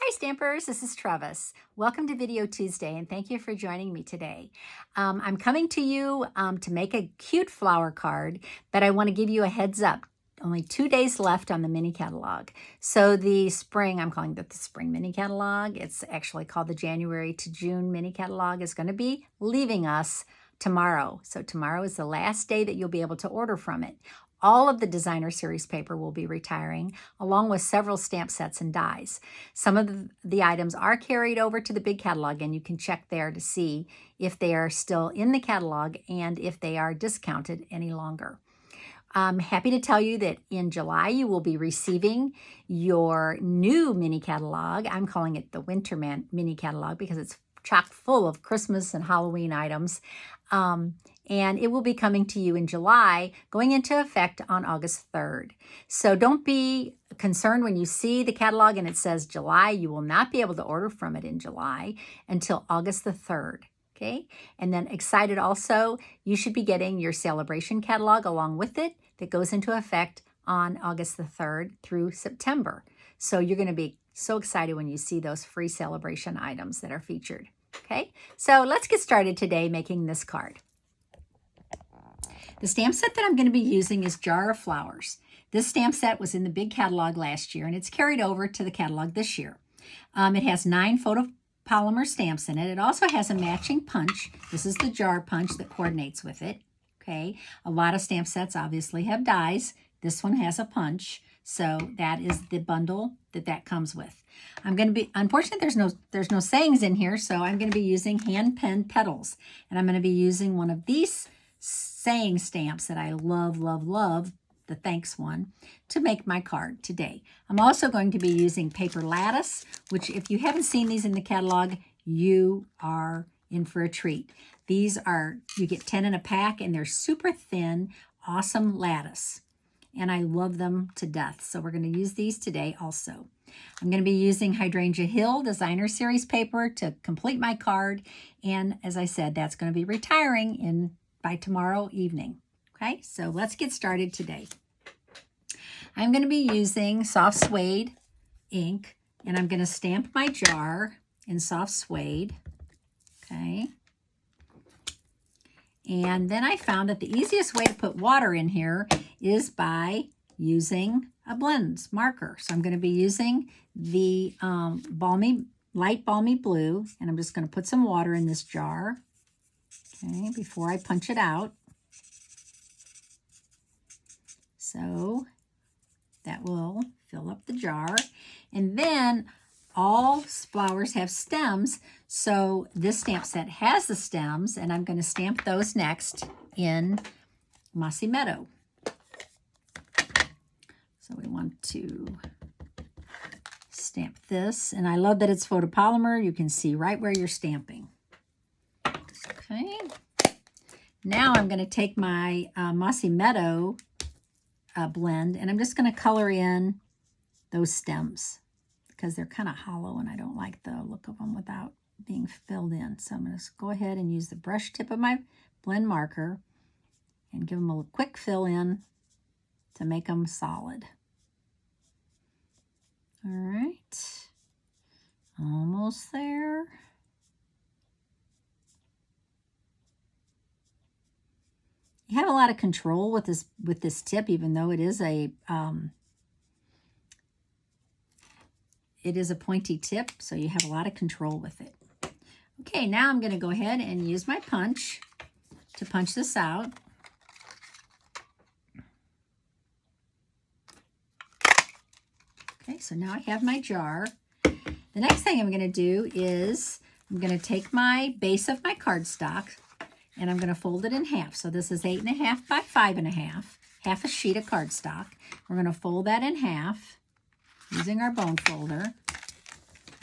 Hi Stampers, this is Trevis. Welcome to Video Tuesday and thank you for joining me today. I'm coming to you to make a cute flower card, but I want to give you a heads up. Only 2 days left on the mini catalog. So the spring, I'm calling it the spring mini catalog. It's actually called the January to June mini catalog, is going to be leaving us tomorrow. So tomorrow is the last day that you'll be able to order from it. All of the designer series paper will be retiring, along with several stamp sets and dies. Some of the items are carried over to the big catalog, and you can check there to see if they are still in the catalog and if they are discounted any longer. I'm happy to tell you that in July you will be receiving your new mini catalog. I'm calling it the Winter mini catalog because it's chock full of Christmas and Halloween items. And it will be coming to you in July, going into effect on August 3rd. So don't be concerned when you see the catalog and it says July. You will not be able to order from it in July until August the 3rd. Okay, and then excited also, you should be getting your celebration catalog along with it that goes into effect on August the 3rd through September. So you're going to be so excited when you see those free celebration items that are featured. Okay, so let's get started today making this card. The stamp set that I'm going to be using is Jar of Flowers. This stamp set was in the big catalog last year and it's carried over to the catalog this year. It has 9 photopolymer stamps in it. It also has a matching punch. This is the jar punch that coordinates with it. Okay, a lot of stamp sets obviously have dies. This one has a punch, so that is the bundle that comes with. I'm going to be, unfortunately, there's no sayings in here, so I'm going to be using Hand-Penned Petals, and I'm going to be using one of these saying stamps that I love, the thanks one, to make my card today. I'm also going to be using Paper Lattice, which if you haven't seen these in the catalog, you are in for a treat. These are, you get 10 in a pack and they're super thin, awesome lattice. And I love them to death. So we're going to use these today also. I'm going to be using Hydrangea Hill Designer Series paper to complete my card. And as I said, that's going to be retiring by tomorrow evening. Okay, so let's get started today. I'm going to be using soft suede ink, and I'm going to stamp my jar in soft suede. Okay. And then I found that the easiest way to put water in here is by using a blends marker. So I'm going to be using the light balmy blue, and I'm just going to put some water in this jar, okay, before I punch it out. So that will fill up the jar. And then all flowers have stems, so this stamp set has the stems, and I'm going to stamp those next in Mossy Meadow. So we want to stamp this, and I love that it's photopolymer. You can see right where you're stamping. Okay. Now I'm going to take my Mossy Meadow blend, and I'm just going to color in those stems because they're kind of hollow and I don't like the look of them without being filled in. So I'm going to go ahead and use the brush tip of my blend marker and give them a quick fill in to make them solid. All right, almost there. You have a lot of control with this tip, even though it is a pointy tip, so you have a lot of control with it. Okay, now I'm going to go ahead and use my punch to punch this out. Okay, so now I have my jar. The next thing I'm going to do is I'm going to take my base of my cardstock and I'm going to fold it in half. So this is 8.5 by 5.5, half a sheet of cardstock. We're going to fold that in half using our bone folder.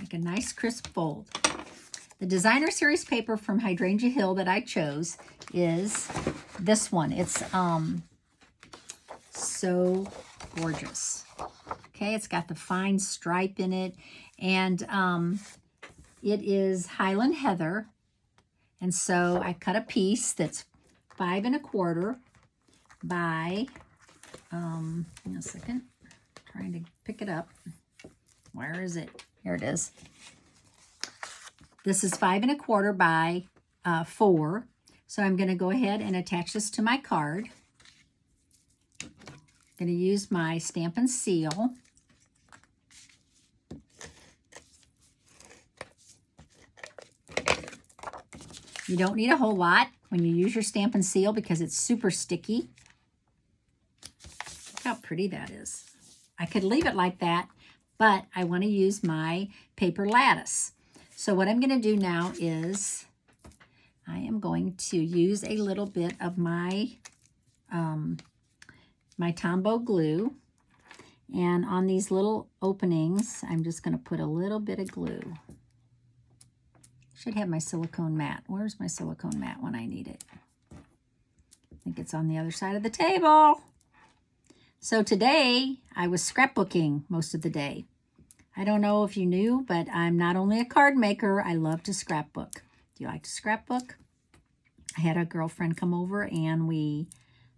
Make a nice crisp fold. The designer series paper from Hydrangea Hill that I chose is this one. It's so gorgeous. Okay, it's got the fine stripe in it, and it is Highland Heather. And so I cut a piece that's 5 1/4 by, in a second, trying to pick it up. Where is it? Here it is. This is 5 1/4 by 4. So I'm going to go ahead and attach this to my card. I'm going to use my Stampin' Seal. You don't need a whole lot when you use your Stampin' Seal because it's super sticky. Look how pretty that is. I could leave it like that, but I want to use my Paper Lattice. So what I'm going to do now is I am going to use a little bit of my, my Tombow glue. And on these little openings, I'm just going to put a little bit of glue. Should have my silicone mat. Where's my silicone mat when I need it? I think it's on the other side of the table. So today, I was scrapbooking most of the day. I don't know if you knew, but I'm not only a card maker, I love to scrapbook. Do you like to scrapbook? I had a girlfriend come over and we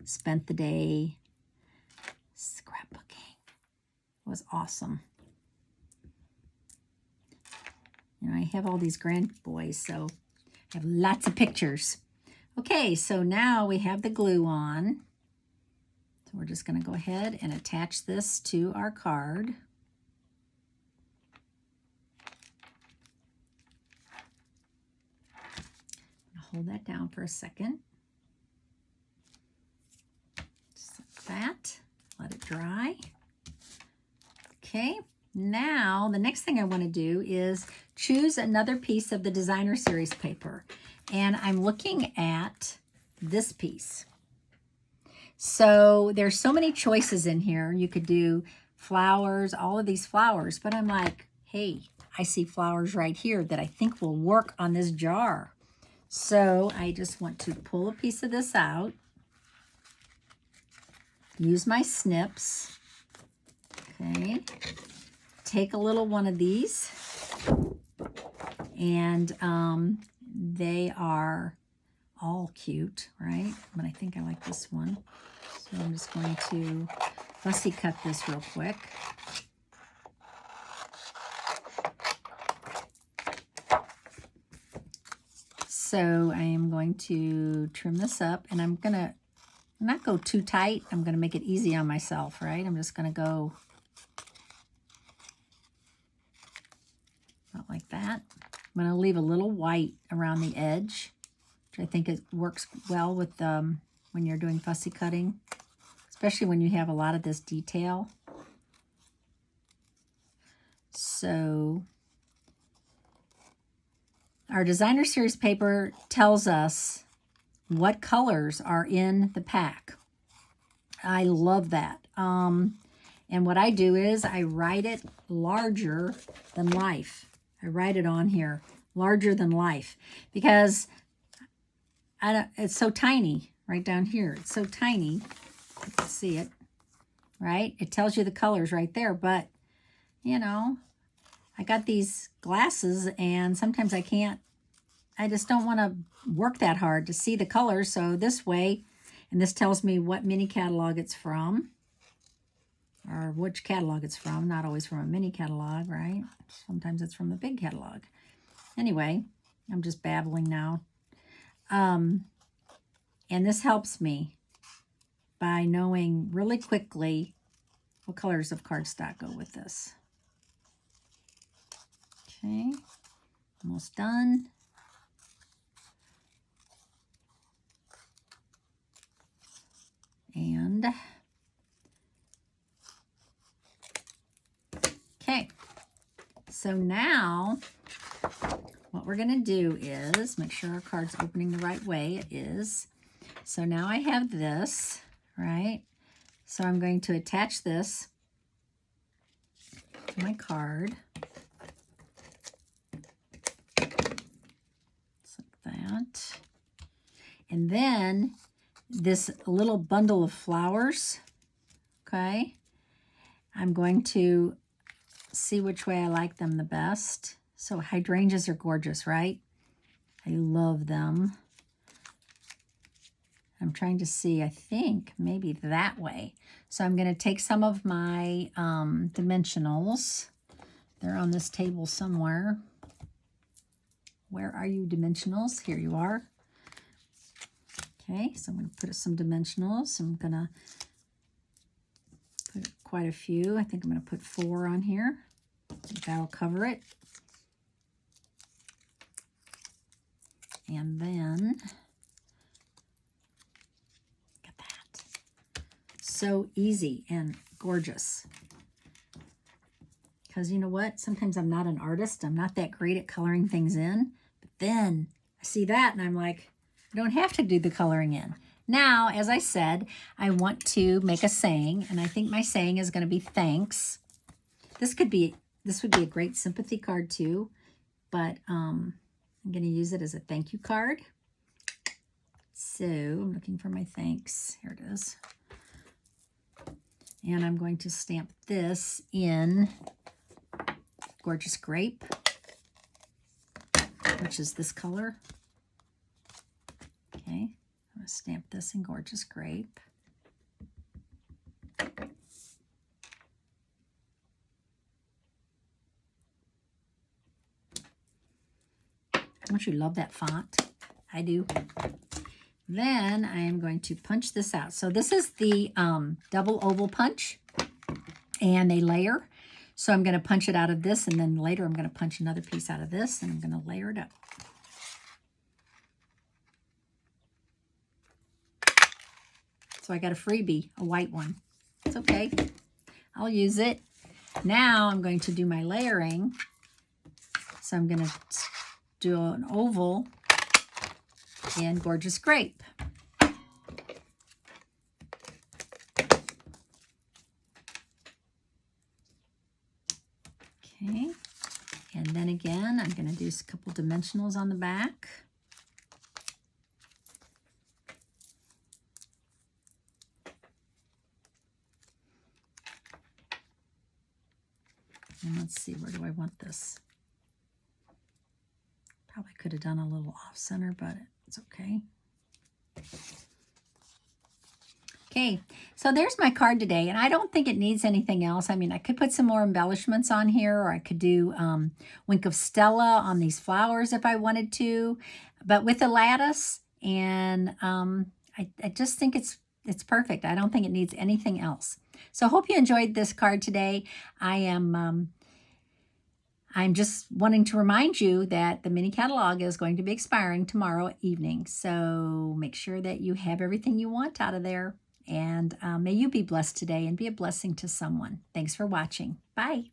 spent the day scrapbooking. It was awesome. You know, I have all these grand boys, so I have lots of pictures. Okay, so now we have the glue on. So we're just going to go ahead and attach this to our card. Hold that down for a second. Just like that. Let it dry. Okay, now the next thing I want to do is choose another piece of the Designer Series paper. And I'm looking at this piece. So there's so many choices in here. You could do flowers, all of these flowers, but I'm like, hey, I see flowers right here that I think will work on this jar. So I just want to pull a piece of this out, use my snips, okay, take a little one of these, and they are all cute, right? But I think I like this one. So I'm just going to fussy cut this real quick. So I am going to trim this up, and I'm going to not go too tight. I'm going to make it easy on myself, right? I'm just going to go about like that. I'm going to leave a little white around the edge, which I think it works well with when you're doing fussy cutting, especially when you have a lot of this detail. So our Designer Series paper tells us what colors are in the pack. I love that. And what I do is I write it larger than life. I write it on here, larger than life, because it's so tiny right down here. It's so tiny. You can see it, right? It tells you the colors right there, but, you know, I got these glasses and sometimes I just don't want to work that hard to see the colors. So this way, and this tells me what mini catalog it's from, or which catalog it's from, not always from a mini catalog, right? Sometimes it's from a big catalog. Anyway, I'm just babbling now. And this helps me by knowing really quickly what colors of cardstock go with this. Okay, almost done. And, okay, so now what we're going to do is make sure our card's opening the right way. It is. So now I have this, right? So I'm going to attach this to my card. Just like that. And then this little bundle of flowers, okay, I'm going to see which way I like them the best. So hydrangeas are gorgeous, right? I love them. I'm trying to see, I think maybe that way. So I'm going to take some of my dimensionals, They're on this table somewhere. Where are you, dimensionals? Here you are. Okay, so I'm going to put some dimensionals. I'm going to put quite a few. I think I'm going to put 4 on here. That'll cover it. And then, look at that. So easy and gorgeous. Because you know what? Sometimes I'm not an artist. I'm not that great at coloring things in. But then I see that and I'm like, I don't have to do the coloring in. Now, as I said, I want to make a saying. And I think my saying is going to be thanks. This would be a great sympathy card too. But I'm going to use it as a thank you card. So I'm looking for my thanks. Here it is. And I'm going to stamp this in Gorgeous Grape, which is this color. Okay, I'm going to stamp this in Gorgeous Grape. Don't you love that font? I do. Then I am going to punch this out. So this is the double oval punch, and they layer. So I'm going to punch it out of this, and then later I'm going to punch another piece out of this, and I'm going to layer it up. So I got a freebie, a white one. It's okay. I'll use it. Now I'm going to do my layering. So I'm going to do an oval in Gorgeous Grape. Okay, and then again, I'm going to do a couple dimensionals on the back. And let's see, where do I want this? Probably could have done a little off-center, but it's okay. Okay, so there's my card today, and I don't think it needs anything else. I mean, I could put some more embellishments on here, or I could do Wink of Stella on these flowers if I wanted to, but with the lattice, and I just think it's perfect. I don't think it needs anything else. So I hope you enjoyed this card today. I'm just wanting to remind you that the mini catalog is going to be expiring tomorrow evening. So make sure that you have everything you want out of there. And may you be blessed today and be a blessing to someone. Thanks for watching. Bye.